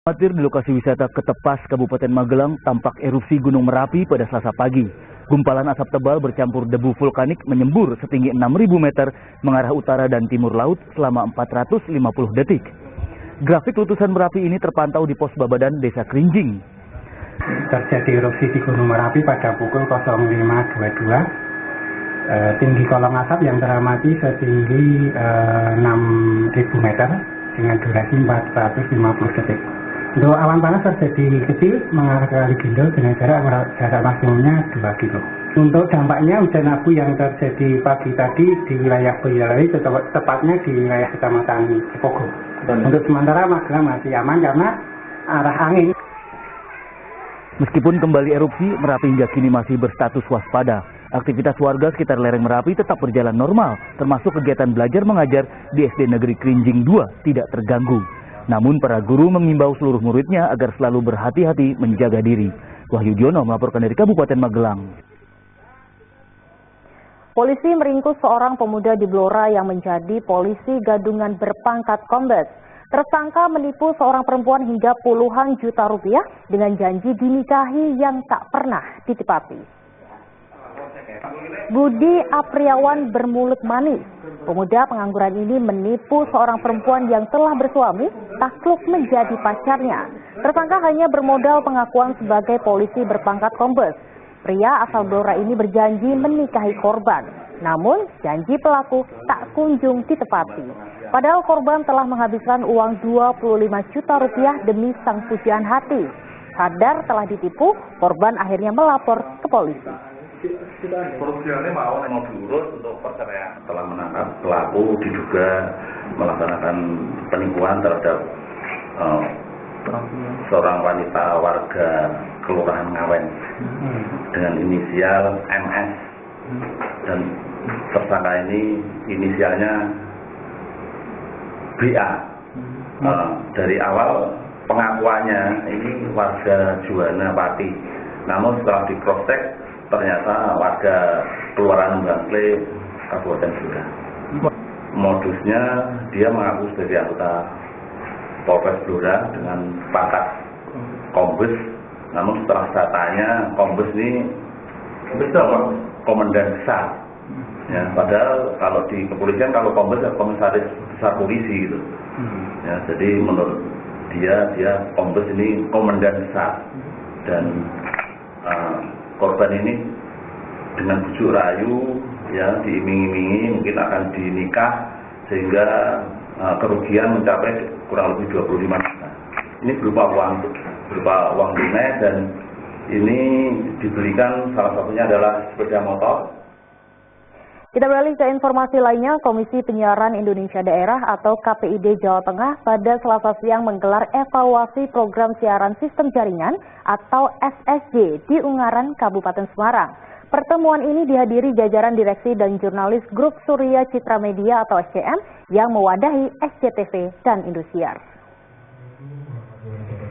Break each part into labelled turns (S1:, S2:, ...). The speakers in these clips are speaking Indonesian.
S1: Amatir di lokasi wisata Ketepas, Kabupaten Magelang tampak erupsi Gunung Merapi pada Selasa pagi. Gumpalan asap tebal bercampur debu vulkanik menyembur setinggi 6.000 meter mengarah utara dan timur laut selama 450 detik. Grafik letusan Merapi ini terpantau di pos Babadan Desa Krinjing.
S2: Terjadi erupsi di Gunung Merapi pada pukul 05.22. Tinggi kolom asap yang teramati setinggi 6.000 meter dengan durasi 450 detik. Untuk awan panas terjadi kecil mengarah ke Kaligindo dengan jarak maksimumnya 2 km. Untuk dampaknya hujan abu yang terjadi pagi tadi di wilayah Boyolali, tepatnya di wilayah Kecamatan Cipogo. Untuk sementara Magelang masih aman karena arah angin.
S1: Meskipun kembali erupsi, Merapi hingga kini masih berstatus waspada. Aktivitas warga sekitar lereng Merapi tetap berjalan normal, termasuk kegiatan belajar mengajar di SD Negeri Krinjing 2 tidak terganggu. Namun para guru mengimbau seluruh muridnya agar selalu berhati-hati menjaga diri. Wahyu Diono melaporkan dari Kabupaten Magelang.
S3: Polisi meringkus seorang pemuda di Blora yang menjadi polisi gadungan berpangkat kombes. Tersangka menipu seorang perempuan hingga puluhan juta rupiah dengan janji dinikahi yang tak pernah ditepati. Budi Apriawan bermulut manis. Pemuda pengangguran ini menipu seorang perempuan yang telah bersuami takluk menjadi pacarnya. Tersangka hanya bermodal pengakuan sebagai polisi berpangkat kombes. Pria asal Blora ini berjanji menikahi korban. Namun janji pelaku tak kunjung ditepati. Padahal korban telah menghabiskan uang 25 juta rupiah demi sang pujian hati. Sadar telah ditipu, korban akhirnya melapor ke polisi.
S4: Korupsiannya mau diurus untuk perceraian. Setelah menangkap pelaku diduga melaksanakan penipuan terhadap seorang wanita warga Kelurahan Ngawen dengan inisial MS, dan tersangka ini inisialnya BA. Dari awal pengakuannya ini warga Juwana Pati, namun setelah di cross check ternyata warga Kelurahan Bangkle, Kabupaten Blora. Modusnya dia mengaku sebagai anggota Polres Blora dengan pangkat kombes. Namun setelah saya tanya, kombes ini komandan besar. Ya, padahal kalau di kepolisian kalau kombes ya komisaris besar polisi gitu. Ya, jadi menurut dia kombes ini komandan besar, dan korban ini dengan bujuk rayu ya diiming-imingi mungkin akan dinikah sehingga kerugian mencapai kurang lebih 25 juta. Ini berupa uang tunai, dan ini dibelikan salah satunya adalah sepeda motor.
S3: Kita beralih ke informasi lainnya. Komisi Penyiaran Indonesia Daerah atau KPID Jawa Tengah pada Selasa siang menggelar evaluasi program siaran sistem jaringan atau SSJ di Ungaran, Kabupaten Semarang. Pertemuan ini dihadiri jajaran direksi dan jurnalis Grup Surya Citra Media atau SCM yang mewadahi SCTV dan Indosiar.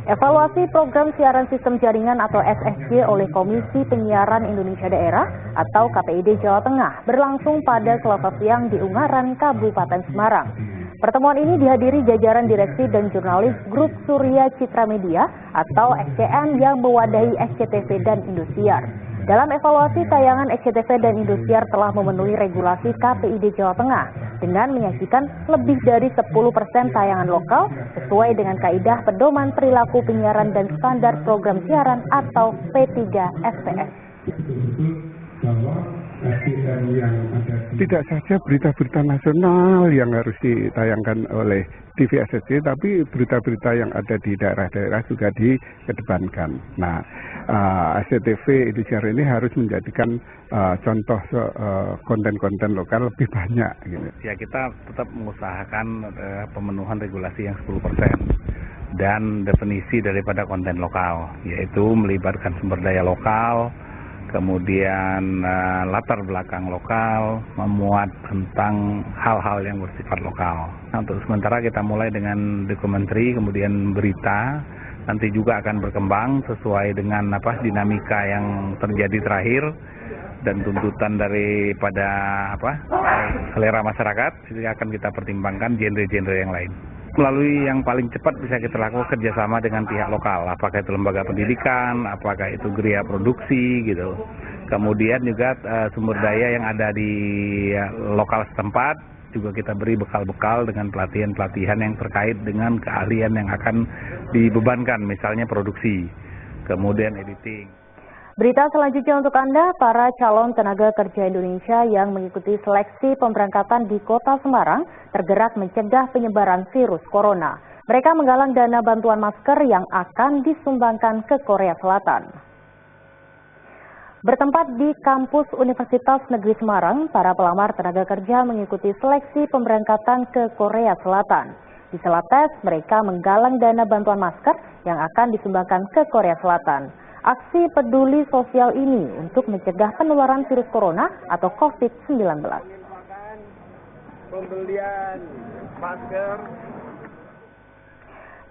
S3: Evaluasi program siaran sistem jaringan atau SSJ oleh Komisi Penyiaran Indonesia Daerah atau KPID Jawa Tengah berlangsung pada Selasa siang di Ungaran, Kabupaten Semarang. Pertemuan ini dihadiri jajaran direksi dan jurnalis Grup Surya Citra Media atau SCM yang mewadahi SCTV dan Indosiar. Dalam evaluasi, tayangan SCTV dan Indosiar telah memenuhi regulasi KPID Jawa Tengah dengan menyajikan lebih dari 10% tayangan lokal sesuai dengan kaidah pedoman perilaku penyiaran dan standar program siaran atau P3SPS.
S5: Tidak saja berita-berita nasional yang harus ditayangkan oleh TV SSJ, tapi berita-berita yang ada di daerah-daerah juga dikedepankan. Nah, SCTV Indosiar ini harus menjadikan contoh konten-konten lokal lebih banyak. Gitu.
S6: Ya, kita tetap mengusahakan pemenuhan regulasi yang 10% dan definisi daripada konten lokal, yaitu melibatkan sumber daya lokal, kemudian latar belakang lokal, memuat tentang hal-hal yang bersifat lokal. Nah, untuk sementara kita mulai dengan dokumentari, kemudian berita, nanti juga akan berkembang sesuai dengan dinamika yang terjadi terakhir dan tuntutan daripada selera masyarakat. Jadi akan kita pertimbangkan genre-genre yang lain. melalui yang paling cepat bisa kita lakukan kerjasama dengan pihak lokal, apakah itu lembaga pendidikan, apakah itu geria produksi gitu. Kemudian juga sumber daya yang ada di lokal setempat juga kita beri bekal-bekal dengan pelatihan-pelatihan yang terkait dengan keahlian yang akan dibebankan, misalnya produksi, kemudian editing.
S3: Berita selanjutnya untuk Anda, para calon tenaga kerja Indonesia yang mengikuti seleksi pemberangkatan di Kota Semarang tergerak mencegah penyebaran virus corona. Mereka menggalang dana bantuan masker yang akan disumbangkan ke Korea Selatan. Bertempat di kampus Universitas Negeri Semarang, para pelamar tenaga kerja mengikuti seleksi pemberangkatan ke Korea Selatan. Di sela tes, mereka menggalang dana bantuan masker yang akan disumbangkan ke Korea Selatan. Aksi peduli sosial ini untuk mencegah penularan virus corona atau COVID-19.
S7: Pembelian masker.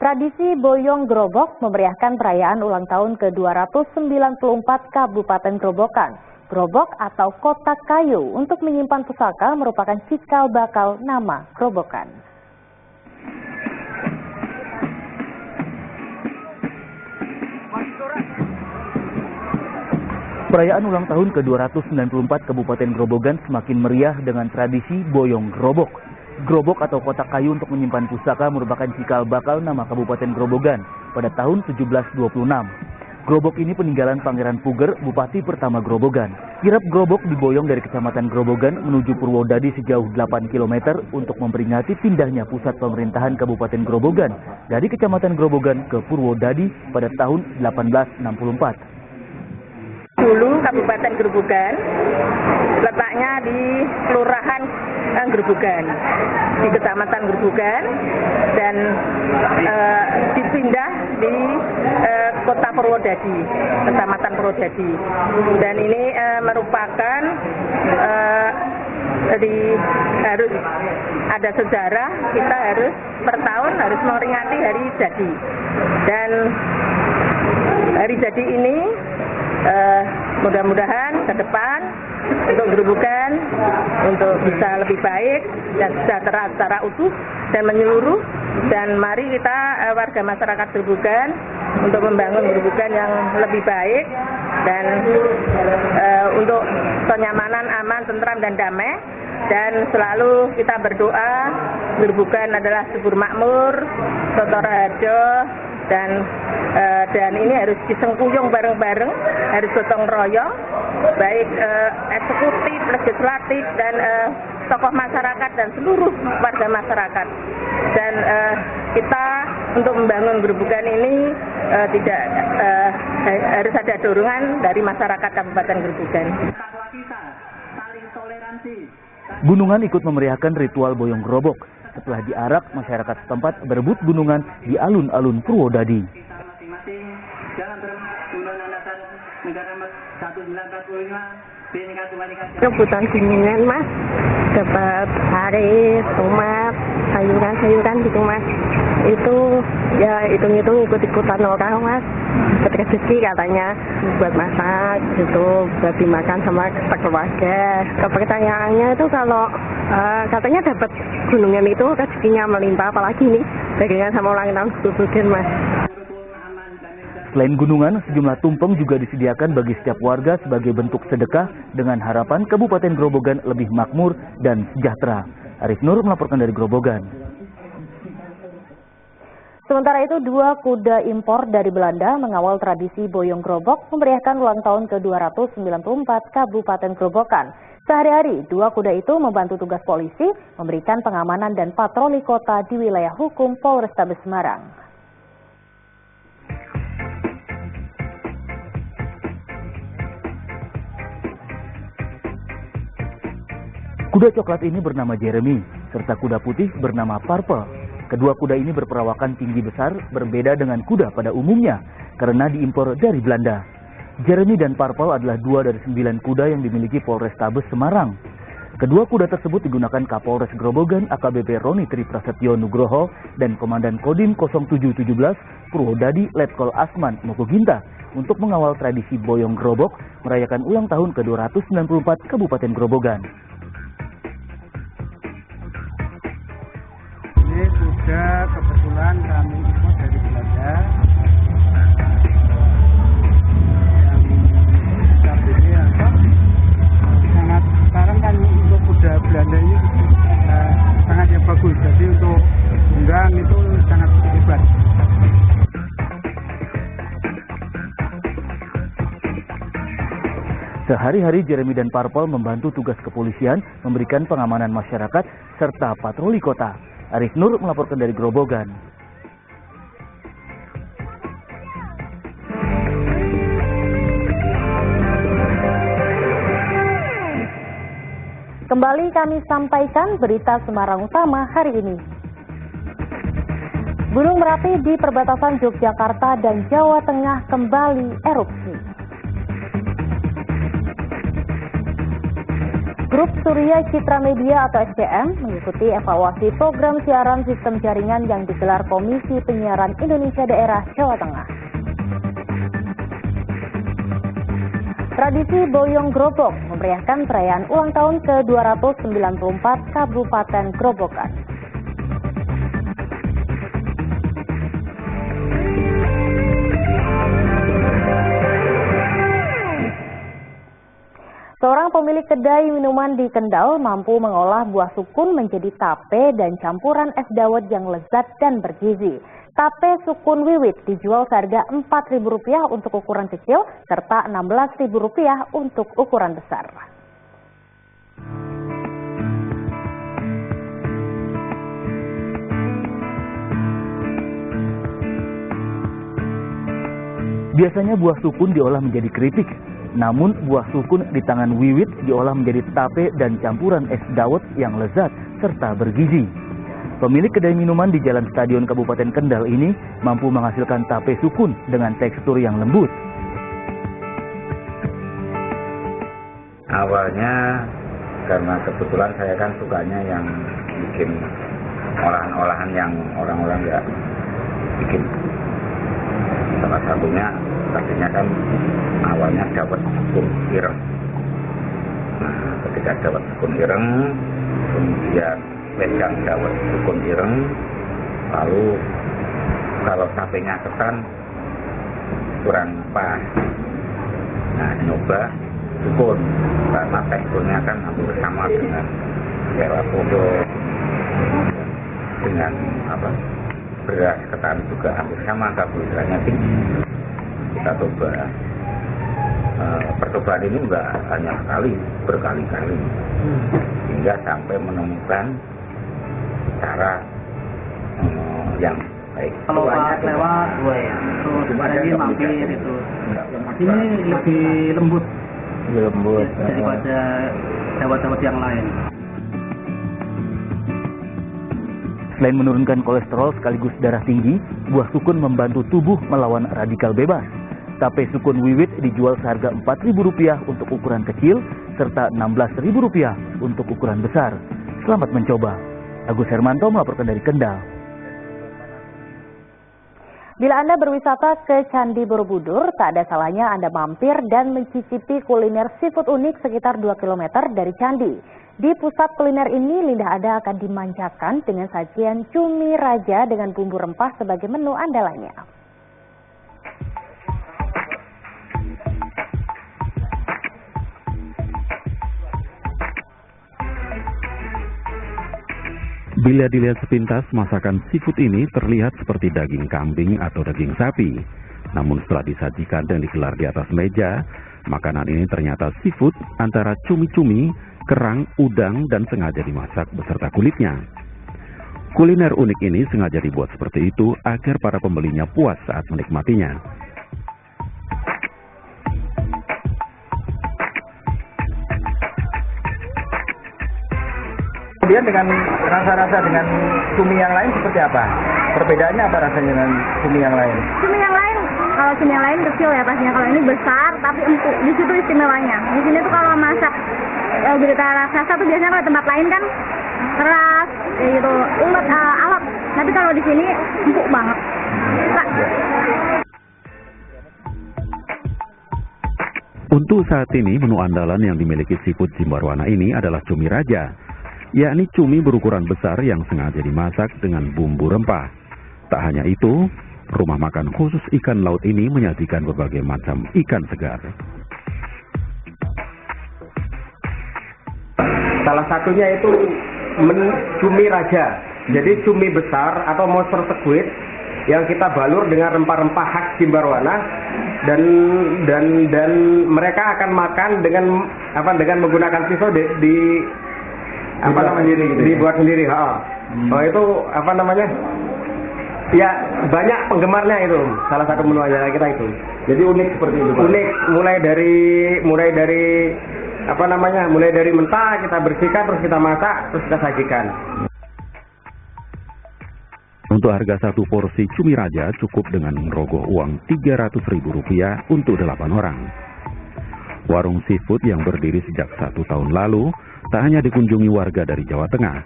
S3: Tradisi boyong gerobok memeriahkan perayaan ulang tahun ke-294 Kabupaten Grobogan. Gerobok atau kotak kayu untuk menyimpan pusaka merupakan cikal bakal nama Grobogan.
S1: Perayaan ulang tahun ke-294 Kabupaten Grobogan semakin meriah dengan tradisi boyong gerobok. Gerobok atau kotak kayu untuk menyimpan pusaka merupakan cikal bakal nama Kabupaten Grobogan pada tahun 1726. Gerobok ini peninggalan Pangeran Puger, Bupati pertama Grobogan. Kirap gerobok diboyong dari Kecamatan Grobogan menuju Purwodadi sejauh 8 km untuk memperingati pindahnya pusat pemerintahan Kabupaten Grobogan dari Kecamatan Grobogan ke Purwodadi pada tahun 1864.
S8: Dulu Kabupaten Grobogan letaknya di Kelurahan Grobogan, di Kecamatan Grobogan, dan dipindah di Kota Purwodadi, Kecamatan Purwodadi. Dan ini merupakan harus ada sejarah, kita harus per tahun harus memperingati hari jadi. Dan hari jadi ini mudah-mudahan ke depan untuk Grobogan untuk bisa lebih baik dan sejahtera secara utuh dan menyeluruh, dan mari kita warga masyarakat Grobogan untuk membangun Grobogan yang lebih baik dan untuk kenyamanan, aman, tentram dan damai, dan selalu kita berdoa Grobogan adalah subur makmur, soto raharjo, dan ini harus disengkuyung bareng-bareng, harus gotong royong, baik eksekutif, legislatif, dan tokoh masyarakat dan seluruh warga masyarakat. Dan kita untuk membangun Grobogan ini tidak harus ada dorongan dari masyarakat Kabupaten Grobogan.
S1: Gunungan ikut memeriahkan ritual boyong gerobok. Setelah diarak, masyarakat setempat berebut gunungan di alun-alun Purwodadi.
S9: Rebutan gunungan, Mas. Dapat sari, tomat, sayuran-sayuran gitu, Mas. Itu ya hitung-hitung ikut-ikutan orang, Mas. Dapat rezeki katanya buat masak gitu, buat dimakan sama keluarga. Kepercayaannya itu kalau katanya dapat gunungan itu rezekinya melimpah, apalagi nih bagian sama ulang tahun Grobogan, Mas.
S1: Selain gunungan, sejumlah tumpeng juga disediakan bagi setiap warga sebagai bentuk sedekah dengan harapan Kabupaten Grobogan lebih makmur dan sejahtera. Arif Nur melaporkan dari Grobogan.
S3: Sementara itu, 2 kuda impor dari Belanda mengawal tradisi boyong gerobok memeriahkan ulang tahun ke-294 Kabupaten Grobogan. Sehari-hari, 2 kuda itu membantu tugas polisi, memberikan pengamanan dan patroli kota di wilayah hukum Polrestabes Semarang.
S1: Kuda coklat ini bernama Jeremy, serta kuda putih bernama Purple. Kedua kuda ini berperawakan tinggi besar, berbeda dengan kuda pada umumnya, karena diimpor dari Belanda. Jeremy dan Purple adalah 2 dari 9 kuda yang dimiliki Polrestabes Semarang. Kedua kuda tersebut digunakan Kapolres Grobogan AKBP Roni Tri Prasetyo Nugroho dan Komandan Kodim 0717 Purwodadi Letkol Asman Mokoginta untuk mengawal tradisi boyong gerobok merayakan ulang tahun ke-294 Kabupaten Grobogan.
S7: Ini kuda
S1: Sehari-hari Jeremy dan Parpol membantu tugas kepolisian memberikan pengamanan masyarakat serta patroli kota. Arif Nur melaporkan dari Grobogan.
S3: Kembali kami sampaikan berita Semarang Utama hari ini. Gunung Merapi di perbatasan Yogyakarta dan Jawa Tengah kembali erupsi. Grup Surya Citra Media atau SCM mengikuti evaluasi program siaran sistem jaringan yang digelar Komisi Penyiaran Indonesia Daerah Jawa Tengah. Tradisi Boyong Grobok memeriahkan perayaan ulang tahun ke-294 Kabupaten Grobogan. Seorang pemilik kedai minuman di Kendal mampu mengolah buah sukun menjadi tape dan campuran es dawet yang lezat dan bergizi. Tape sukun wiwit dijual seharga Rp4.000 untuk ukuran kecil serta Rp16.000 untuk ukuran besar.
S1: Biasanya buah sukun diolah menjadi keripik. Namun buah sukun di tangan wiwit diolah menjadi tape dan campuran es dawet yang lezat serta bergizi. Pemilik kedai minuman di Jalan Stadion Kabupaten Kendal ini mampu menghasilkan tape sukun dengan tekstur yang lembut.
S10: Awalnya karena kebetulan saya kan sukanya yang bikin olahan-olahan yang orang-orang nggak bikin. Salah satunya tadinya kan awalnya dapat sukun ireng. Nah, ketika dapat sukun ireng, kemudian pegang dapat sukun ireng, lalu kalau tapenya ketan kurang pas. Nah, nyoba sukun karena teksturnya kan hampir sama dengan kayak podo, dengan beras ketan juga hampir sama, karbohidratnya tinggi. Kita coba. Percobaan ini enggak hanya sekali, berkali-kali, hingga sampai menemukan cara yang baik.
S11: Kalau lewat dua ya, terus lagi mampir itu. Ini lebih lembut daripada dawet-dawet yang lain.
S1: Selain menurunkan kolesterol sekaligus darah tinggi, buah sukun membantu tubuh melawan radikal bebas. Tape sukun wiwit dijual seharga Rp4.000 untuk ukuran kecil, serta Rp16.000 untuk ukuran besar. Selamat mencoba. Agus Hermanto melaporkan dari Kendal.
S3: Bila Anda berwisata ke Candi Borobudur, tak ada salahnya Anda mampir dan mencicipi kuliner seafood unik sekitar 2 km dari Candi. Di pusat kuliner ini, lidah Anda akan dimanjakan dengan sajian cumi raja dengan bumbu rempah sebagai menu andalannya.
S12: Bila dilihat sepintas, masakan seafood ini terlihat seperti daging kambing atau daging sapi. Namun setelah disajikan dan digelar di atas meja, makanan ini ternyata seafood antara cumi-cumi, kerang, udang, dan sengaja dimasak beserta kulitnya. Kuliner unik ini sengaja dibuat seperti itu agar para pembelinya puas saat menikmatinya.
S13: Kemudian dengan rasa-rasa dengan cumi yang lain seperti apa? Perbedaannya apa rasanya dengan cumi yang lain?
S14: Cumi yang lain, kalau cumi yang lain kecil ya pastinya. Kalau ini besar tapi empuk. Di situ istimewanya. Di sini tuh kalau masak berita raksasa tuh biasanya kalau tempat lain kan keras, gitu, ulet, alot. Tapi kalau di sini empuk banget.
S12: Untuk saat ini menu andalan yang dimiliki seafood Jimbarwana ini adalah cumi raja, yakni cumi berukuran besar yang sengaja dimasak dengan bumbu rempah. Tak hanya itu, rumah makan khusus ikan laut ini menyajikan berbagai macam ikan segar.
S13: Salah satunya itu cumi raja. Jadi cumi besar atau monster squid yang kita balur dengan rempah-rempah khas Jimbarwana.
S15: dan mereka akan makan dengan menggunakan pisau dibuat sendiri. Oh itu ya banyak penggemarnya itu, salah satu menu acara kita itu.
S13: Jadi unik seperti itu, Pak?
S15: Unik, mulai dari mentah kita bersihkan, terus kita masak, terus kita sajikan.
S12: Untuk harga satu porsi cumi raja cukup dengan merogoh uang Rp300.000 untuk 8 orang. Warung seafood yang berdiri sejak 1 tahun lalu tak hanya dikunjungi warga dari Jawa Tengah.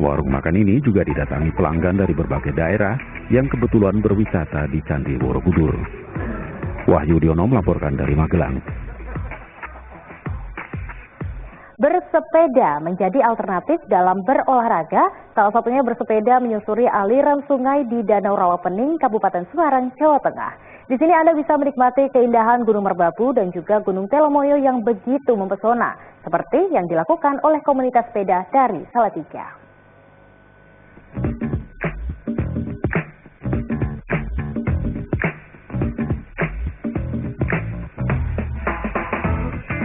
S12: Warung makan ini juga didatangi pelanggan dari berbagai daerah yang kebetulan berwisata di Candi Borobudur. Wahyu Diono melaporkan dari Magelang.
S3: Bersepeda menjadi alternatif dalam berolahraga, salah satunya bersepeda menyusuri aliran sungai di Danau Rawapening, Kabupaten Semarang, Jawa Tengah. Di sini Anda bisa menikmati keindahan Gunung Merbabu dan juga Gunung Telomoyo yang begitu mempesona, seperti yang dilakukan oleh komunitas sepeda dari Salatiga.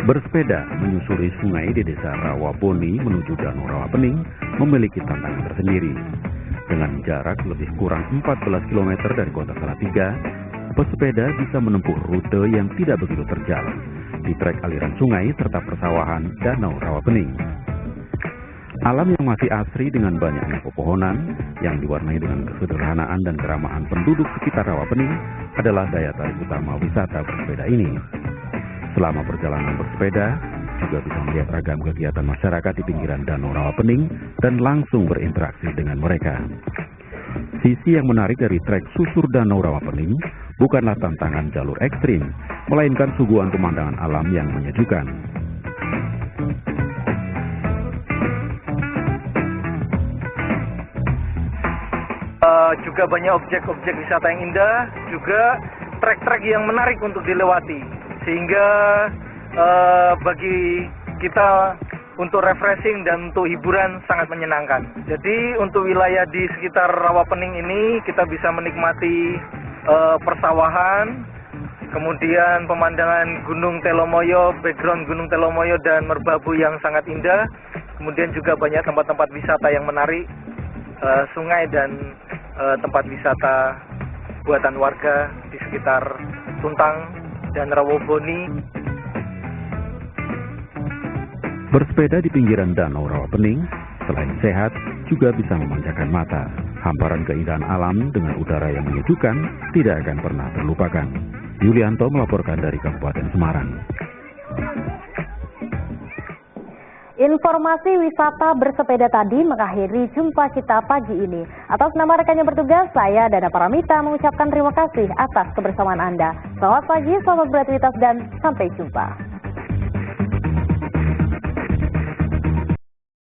S12: Bersepeda menyusuri sungai di desa Rawaboni menuju Danau Rawapening memiliki tantangan tersendiri. Dengan jarak lebih kurang 14 km dari kota Salatiga, pesepeda bisa menempuh rute yang tidak begitu terjal di trek aliran sungai serta persawahan Danau Rawapening. Alam yang masih asri dengan banyaknya pepohonan yang diwarnai dengan kesederhanaan dan keramahan penduduk sekitar Rawapening adalah daya tarik utama wisata bersepeda ini. Selama perjalanan bersepeda, juga bisa melihat ragam kegiatan masyarakat di pinggiran Danau Rawapening dan langsung berinteraksi dengan mereka. Sisi yang menarik dari trek susur Danau Rawapening bukanlah tantangan jalur ekstrim, melainkan suguhan pemandangan alam yang menyejukkan.
S16: Juga banyak objek-objek wisata yang indah, juga trek-trek yang menarik untuk dilewati. Sehingga bagi kita untuk refreshing dan untuk hiburan sangat menyenangkan. Jadi untuk wilayah di sekitar Rawapening ini kita bisa menikmati persawahan, kemudian pemandangan Gunung Telomoyo, background Gunung Telomoyo dan Merbabu yang sangat indah. Kemudian juga banyak tempat-tempat wisata yang menarik, sungai dan tempat wisata buatan warga di sekitar Tuntang dan Rawaboni.
S12: Bersepeda di pinggiran Danau Rawapening, selain sehat, juga bisa memanjakan mata. Hamparan keindahan alam dengan udara yang menyejukkan tidak akan pernah terlupakan. Yulianto melaporkan dari Kabupaten Semarang.
S3: Informasi wisata bersepeda tadi mengakhiri jumpa kita pagi ini. Atas nama rekan yang bertugas, saya Dana Paramita mengucapkan terima kasih atas kebersamaan Anda. Selamat pagi, selamat beraktivitas dan sampai jumpa.